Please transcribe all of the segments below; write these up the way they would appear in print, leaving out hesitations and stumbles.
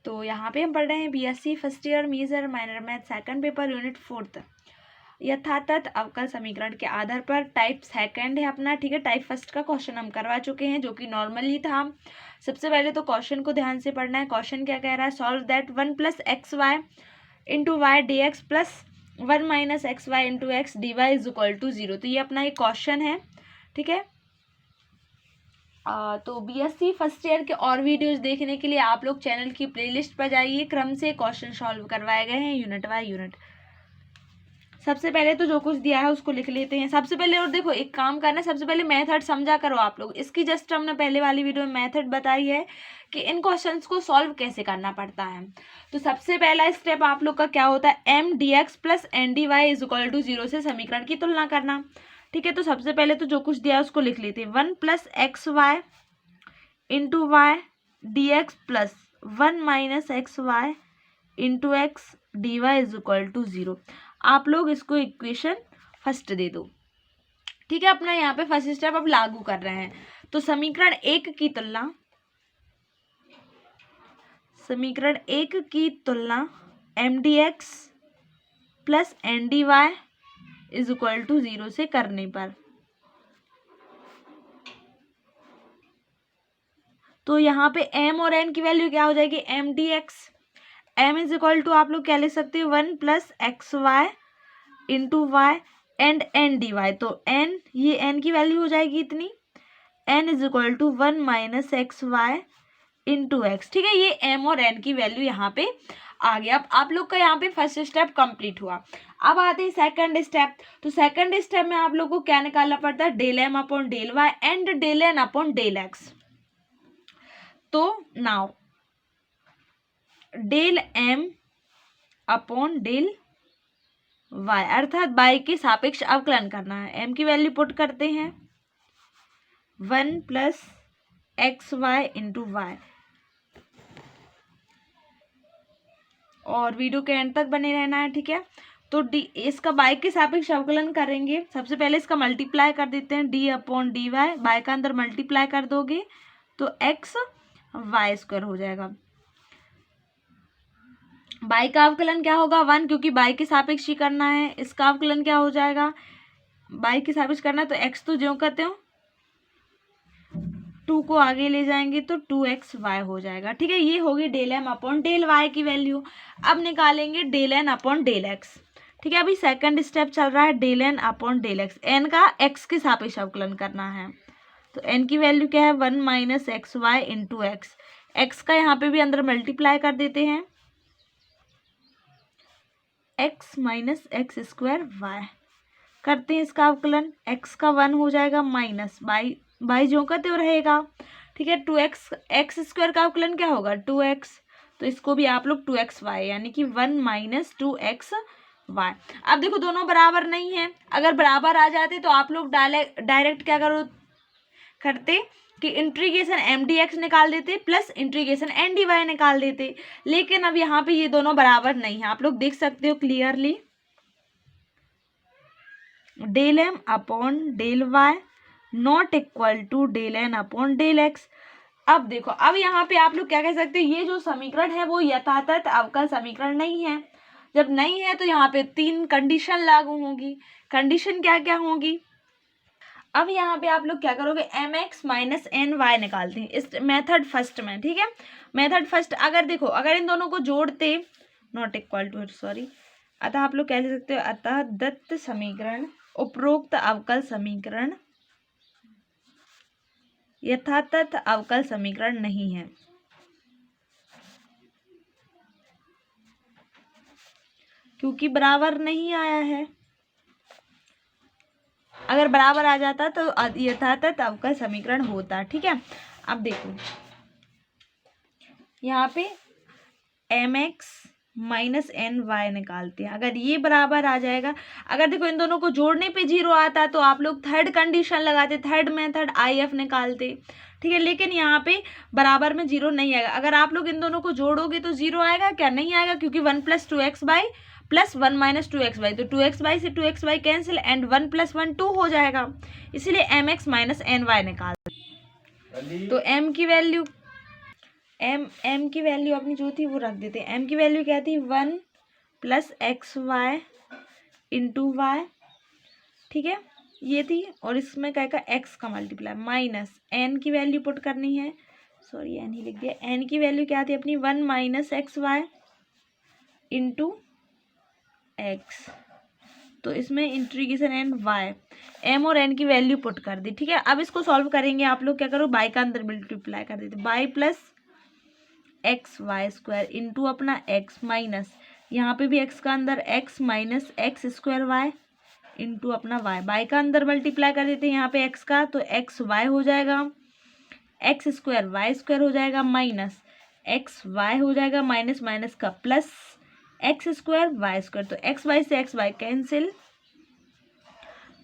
तो यहाँ पे हम पढ़ रहे हैं BSc first year major minor math second paper unit 4 यथातथ अवकल समीकरण के आधार पर टाइप सेकंड है अपना, ठीक है। टाइप फर्स्ट का क्वेश्चन हम करवा चुके हैं जो कि नॉर्मली था। सबसे पहले तो क्वेश्चन को ध्यान से पढ़ना है। क्वेश्चन क्या कह रहा है, solve that 1 + xy into y d x plus 1 - xy into x d y is equal to 0। तो ये अपना एक क्वेश्चन है, ठीक है। तो बीएससी फर्स्ट ईयर के और वीडियोस देखने के लिए आप लोग चैनल की प्लेलिस्ट पर जाइए, क्रम से क्वेश्चन सॉल्व करवाए गए हैं यूनिट बाय यूनिट। सबसे पहले तो जो कुछ दिया है उसको लिख लेते हैं सबसे पहले। और देखो एक काम करना है, सबसे पहले मेथड समझा करो आप लोग। इसकी जस्ट हमने पहले वाली वीडियो में मेथड बताई है कि इन क्वेश्चंस को सॉल्व कैसे करना पड़ता है। तो सबसे पहला स्टेप आप लोग का क्या होता है, m d x plus n d y is equal to 0 से समीकरण की तुलना करना, ठीक है। तो सबसे पहले तो जो कुछ दिया है उसको लिख लेते हैं। 1 + xy into y d x plus 1 - xy into x d y is equal to 0। आप लोग इसको इक्वेशन फर्स्ट दे दो, ठीक है। अपना यहाँ पे फर्स्ट स्टेप अब लागू कर रहे हैं। तो समीकरण एक की तुलना m d x plus n d y is equal to 0 से करने पर, तो यहाँ पे m और n की वैल्यू क्या हो जाएगी, m d x m is equal to आप लोग क्या लिख सकते हो 1 + xy into y and n d y. तो n, ये n की वैल्यू हो जाएगी इतनी, n is equal to 1 - xy into x, ठीक है। ये m और n की वैल्यू यहाँ पे आ गया। अब आप लोग का यहाँ पे फर्स्ट स्टेप कंप्लीट हुआ। अब आते हैं सेकंड स्टेप। तो सेकंड स्टेप में आप लोग को क्या निकालना पड़ता है, del m upon del y and del n upon del x। तो now del m upon del y अर्थात y के सापेक्ष अवकलन करना है। m की वैल्यू पुट करते हैं 1 + xy इंटू वाई, और वीडियो के एंड तक बने रहना है, ठीक है। तो डी इसका y के सापेक्ष अवकलन करेंगे। सबसे पहले इसका मल्टीप्लाई कर देते हैं, d अपॉन डी वाई का अंदर मल्टीप्लाई कर दोगे तो x y² हो जाएगा। y का अवकलन क्या होगा 1, क्योंकि y के सापेक्ष ही करना है। इसका अवकलन क्या हो जाएगा, y के सापेक्ष करना है तो x तो ज्यों करते हो 2 को आगे ले जाएंगे तो 2xy हो जाएगा, ठीक है। ये होगी del m upon del y की वैल्यू। अब निकालेंगे del n upon del x, ठीक है। अभी सेकंड स्टेप चल रहा है, del n upon del x। n का x के सापेक्ष अवकलन करना है, तो n की वैल्यू क्या है 1 - xy इंटू एक्स। एक्स का यहाँ पे भी अंदर मल्टीप्लाई कर देते हैं, x - x² y करते हैं इसका अवकलन। x का 1 हो जाएगा माइनस बाई जो करते हो रहेगा, ठीक है। 2x x² का अवकलन क्या होगा 2x, तो इसको भी आप लोग 2xy यानी कि 1 - 2xy। अब देखो दोनों बराबर नहीं है, अगर बराबर आ जाते तो आप लोग डायरेक्ट क्या करते कि इंटीग्रेशन एम डी एक्स निकाल देते plus integration n d y निकाल देते। लेकिन अब यहाँ पे ये दोनों बराबर नहीं है, आप लोग देख सकते हो clearly. Del m upon del y not equal to del n upon del x। अब देखो, अब यहाँ पे आप लोग क्या कह सकते हो, ये जो समीकरण है वो यथातथ अवकल समीकरण नहीं है। जब नहीं है तो यहाँ पे 3 कंडीशन लागू होगी। कंडीशन क्या क्या होगी, अब यहाँ पे आप लोग क्या करोगे, mx - ny निकालते हैं इस मेथड फर्स्ट में, ठीक है। मेथड फर्स्ट अगर देखो, अगर इन दोनों को जोड़ते नॉट इक्वल टू सॉरी, अतः आप लोग कह सकते हो अतः दत्त समीकरण उपरोक्त अवकल समीकरण यथातथ अवकल समीकरण नहीं है, क्योंकि बराबर नहीं आया है। अगर बराबर आ जाता तो यथातथ अवकल समीकरण होता, ठीक है। अब देखो यहाँ पे mx - ny निकालते हैं, अगर ये बराबर आ जाएगा। अगर देखो इन दोनों को जोड़ने पे 0 आता तो आप लोग थर्ड कंडीशन लगाते, थर्ड मेथड IF निकालते, ठीक है। लेकिन यहाँ पे बराबर में 0 नहीं आएगा। अगर आप लोग इन दोनों को जोड़ोगे तो 0 आएगा क्या, नहीं आएगा, क्योंकि 1 + 2xy प्लस 1 - 2xy, तो 2xy से 2xy कैंसिल एंड 1 + 1 2 हो जाएगा। इसीलिए mx - ny निकाल, तो m की वैल्यू एम की वैल्यू अपनी जो थी वो रख देते हैं। एम की वैल्यू क्या थी 1 + xy इंटू वाई, ठीक है ये थी। और इसमें क्या का x का मल्टीप्लाई माइनस n की वैल्यू पुट करनी है, सॉरी n ही लिख दिया। n की वैल्यू क्या थी अपनी 1 - xy इंटू x, तो इसमें इंटीग्रेशन एन वाई, m और n की वैल्यू पुट कर दी, ठीक है। अब इसको सॉल्व करेंगे आप लोग क्या करो, बाई का अंदर मल्टीप्लाई कर देते, बाई प्लस xy² इंटू अपना x माइनस यहाँ पे भी x का अंदर x माइनस x² इंटू अपना y, बाई का अंदर मल्टीप्लाई कर देते हैं यहाँ पे x का, तो xy हो जाएगा, x² y² हो जाएगा, माइनस xy हो जाएगा, माइनस माइनस का प्लस x² y², तो xy से xy कैंसिल,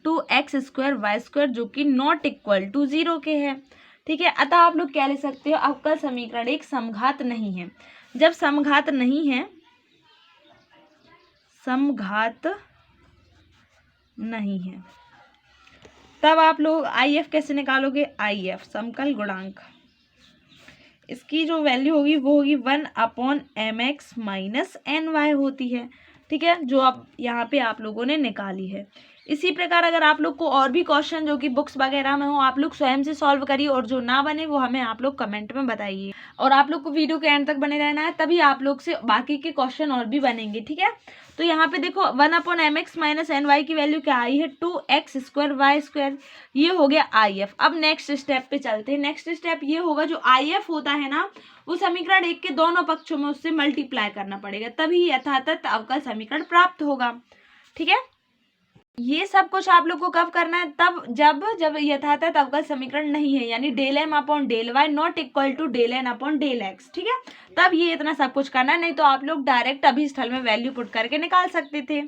2x² y² जो कि नॉट इक्वल टू 0 के है, ठीक है। अतः आप लोग क्या ले सकते हो, अवकल समीकरण एक समघात नहीं है। जब समघात नहीं है, समघात नहीं है, तब आप लोग IF कैसे निकालोगे, IF समकल गुणांक, इसकी जो वैल्यू होगी वो होगी 1/mx माइनस ny होती है, ठीक है, जो आप यहाँ पे आप लोगों ने निकाली है। इसी प्रकार अगर आप लोग को और भी क्वेश्चन जो कि बुक्स वगैरह में हो, आप लोग स्वयं से सॉल्व करिए, और जो ना बने वो हमें आप लोग कमेंट में बताइए। और आप लोग को वीडियो के एंड तक बने रहना है, तभी आप लोग से बाकी के क्वेश्चन और भी बनेंगे, ठीक है। तो यहाँ पे देखो 1/mx माइनस ny की वैल्यू क्या आई है 2x² y², ये हो गया IF। अब नेक्स्ट स्टेप पे चलते हैं। नेक्स्ट स्टेप ये होगा, जो IF होता है ना, वो समीकरण एक के दोनों पक्षों में उससे मल्टीप्लाई करना पड़ेगा, तभी यथातथ अवकल समीकरण प्राप्त होगा, ठीक है। ये सब कुछ आप लोग को कब करना है, तब जब यथातथ अवकल समीकरण नहीं है, यानी del m/del y not equal to del n/del x, ठीक है, तब ये इतना सब कुछ करना है। नहीं तो आप लोग डायरेक्ट अभिस्थल में वैल्यू पुट करके निकाल सकते थे,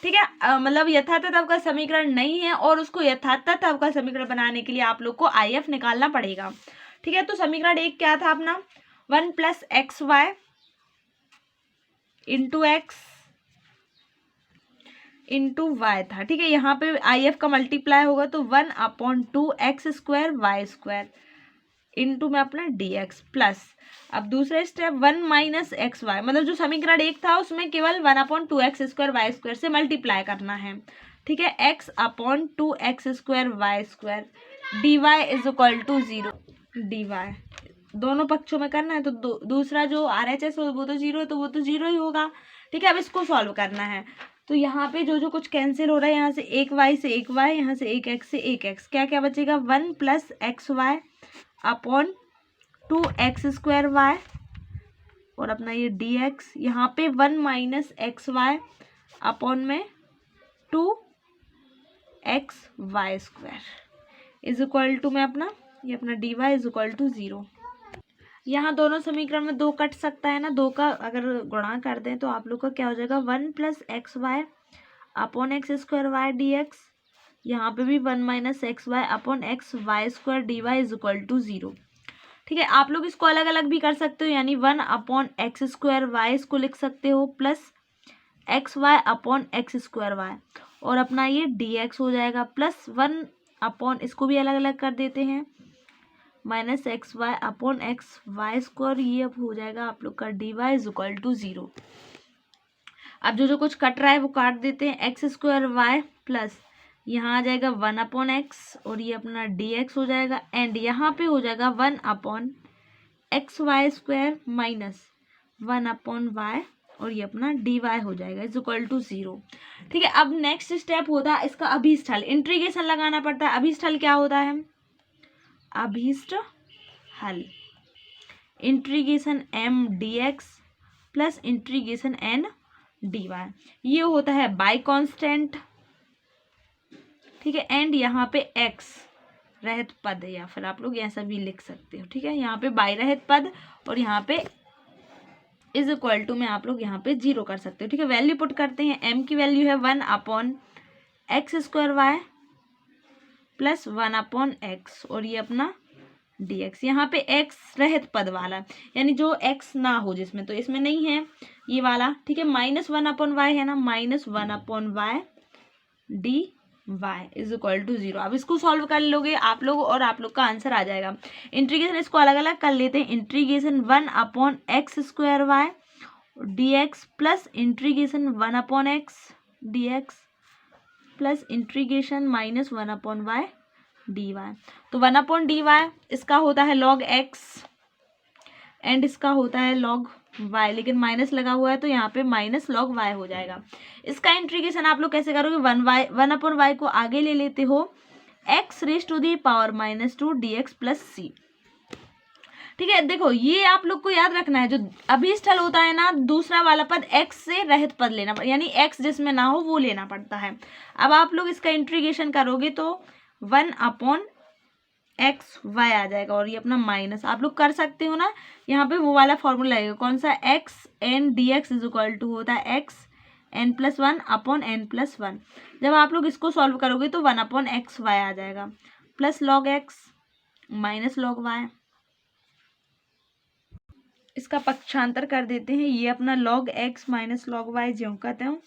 ठीक है। मतलब यथातथ अवकल समीकरण नहीं है, और उसको यथातथ अवकल समीकरण बनाने के लिए आप लोग को IF निकालना पड़ेगा, ठीक है। तो समीकरण एक क्या था अपना, 1 + xy into x into y था, ठीक है। यहाँ पे IF का मल्टीप्लाई होगा तो 1/2x² y² इंटू में अपना dx प्लस, अब दूसरा स्टेप 1 - xy, मतलब जो समीकरण एक था उसमें केवल 1/2x² y² से मल्टीप्लाई करना है, ठीक है। x/2x² y² dy is equal to 0, dy दोनों पक्षों में करना है, तो दूसरा जो RHS हो वो तो 0 है, तो वो तो 0 ही होगा, ठीक है। अब इसको सॉल्व करना है, तो यहाँ पे जो जो कुछ कैंसिल हो रहा है, यहाँ से एक y से एक y, यहाँ से एक x से एक x, क्या क्या बचेगा 1 + xy अपॉन 2x² y, और अपना ये dx, यहाँ पे 1 - xy अपॉन में 2xy² इज इक्वल टू में अपना ये अपना dy इज इक्वल टू 0। यहाँ दोनों समीकरण में 2 कट सकता है ना, 2 का अगर गुणा कर दें तो आप लोग का क्या हो जाएगा 1 + xy अपॉन x² dx, यहाँ पे भी 1 - xy upon xy² dy is equal to 0, ठीक है। आप लोग इसको अलग अलग भी कर सकते हो, यानी 1/x² y इसको लिख सकते हो, plus xy upon x² y, और अपना ये dx हो जाएगा, प्लस 1 अपॉन इसको भी अलग अलग कर देते हैं -xy अपॉन xy², ये अब हो जाएगा आप लोग का dy इज इक्वल टू 0। अब जो जो कुछ कट रहा है वो काट देते हैं, x² y प्लस यहाँ आ जाएगा 1/x, और ये अपना dx हो जाएगा, एंड यहाँ पे हो जाएगा 1/xy² माइनस 1/y, और ये अपना dy हो जाएगा इज इक्वल टू 0, ठीक है। अब नेक्स्ट स्टेप होता है इसका अभिस्थल, इंटीग्रेशन लगाना पड़ता है। अभिस्थल क्या होता है, अभीष्ट हल, integration m dx plus integration n dy, ये होता है बाई कांस्टेंट, ठीक है। एंड यहाँ पे x रहित पद, या फिर आप लोग ऐसा भी लिख सकते हो, ठीक है। यहाँ पे बाई रहित पद, और यहाँ पे इज इक्वल टू में आप लोग यहाँ पे 0 कर सकते हो, ठीक है। वैल्यू पुट करते हैं, m की वैल्यू है 1/x² y प्लस 1/x, और ये अपना dx, यहाँ पे x रहित पद वाला, यानी जो x ना हो जिसमें, तो इसमें नहीं है ये वाला, ठीक है। -1/y है ना, -1/y dy y is equal to 0। अब इसको सॉल्व कर लोगे आप लोग और आप लोग का आंसर आ जाएगा। इंटीग्रेशन इसको अलग अलग कर लेते हैं। Integration 1/x² y dx plus integration 1/x dx plus integration -1/y dy। तो 1/dy इसका होता है log x एंड इसका होता है log y, लेकिन माइनस लगा हुआ है तो यहाँ पे माइनस log y हो जाएगा। इसका इंटीग्रेशन आप लोग कैसे करोगे, 1/y को आगे ले लेते हो, x⁻⁻² dx प्लस c। ठीक है, देखो ये आप लोग को याद रखना है, जो अभिस्थल होता है ना, दूसरा वाला पद x से रहित पद लेना, यानी x जिसमें ना हो वो लेना पड़ता है। अब आप लोग इसका इंटीग्रेशन करोगे तो 1/xy आ जाएगा और ये अपना माइनस आप लोग कर सकते हो ना, यहाँ पे वो वाला फॉर्मूला लगेगा, कौन सा, xn dx is equal to होता है xn+1/n+1। जब आप लोग इसको सॉल्व करोगे तो 1/xy आ जाएगा plus log x minus log y। इसका पक्षांतर कर देते हैं, ये अपना log x minus log y ज्यों कहते हैं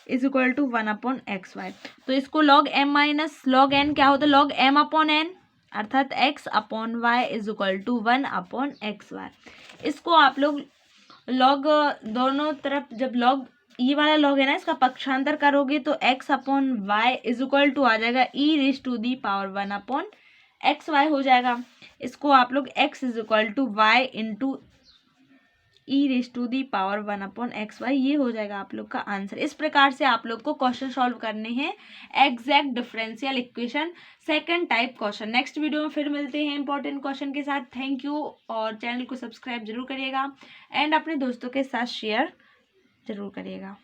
इज इक्वल टू 1/xy। तो इसको log m minus log n क्या होता है, log m/n अर्थात x/y is equal to 1/xy। इसको आप लोग log दोनों तरफ, जब log ये वाला log है ना, इसका पक्षांतर करोगे तो x/y इज इक्वल टू आ जाएगा e⁻1/xy हो जाएगा। इसको आप लोग x is equal to y into e⁻1/xy, ये हो जाएगा आप लोग का आंसर। इस प्रकार से आप लोग को क्वेश्चन सॉल्व करने हैं exact differential equation second type question. Next video में फिर मिलते हैं इंपॉर्टेंट क्वेश्चन के साथ। थैंक यू, और चैनल को सब्सक्राइब जरूर करिएगा एंड अपने दोस्तों के साथ शेयर जरूर करिएगा।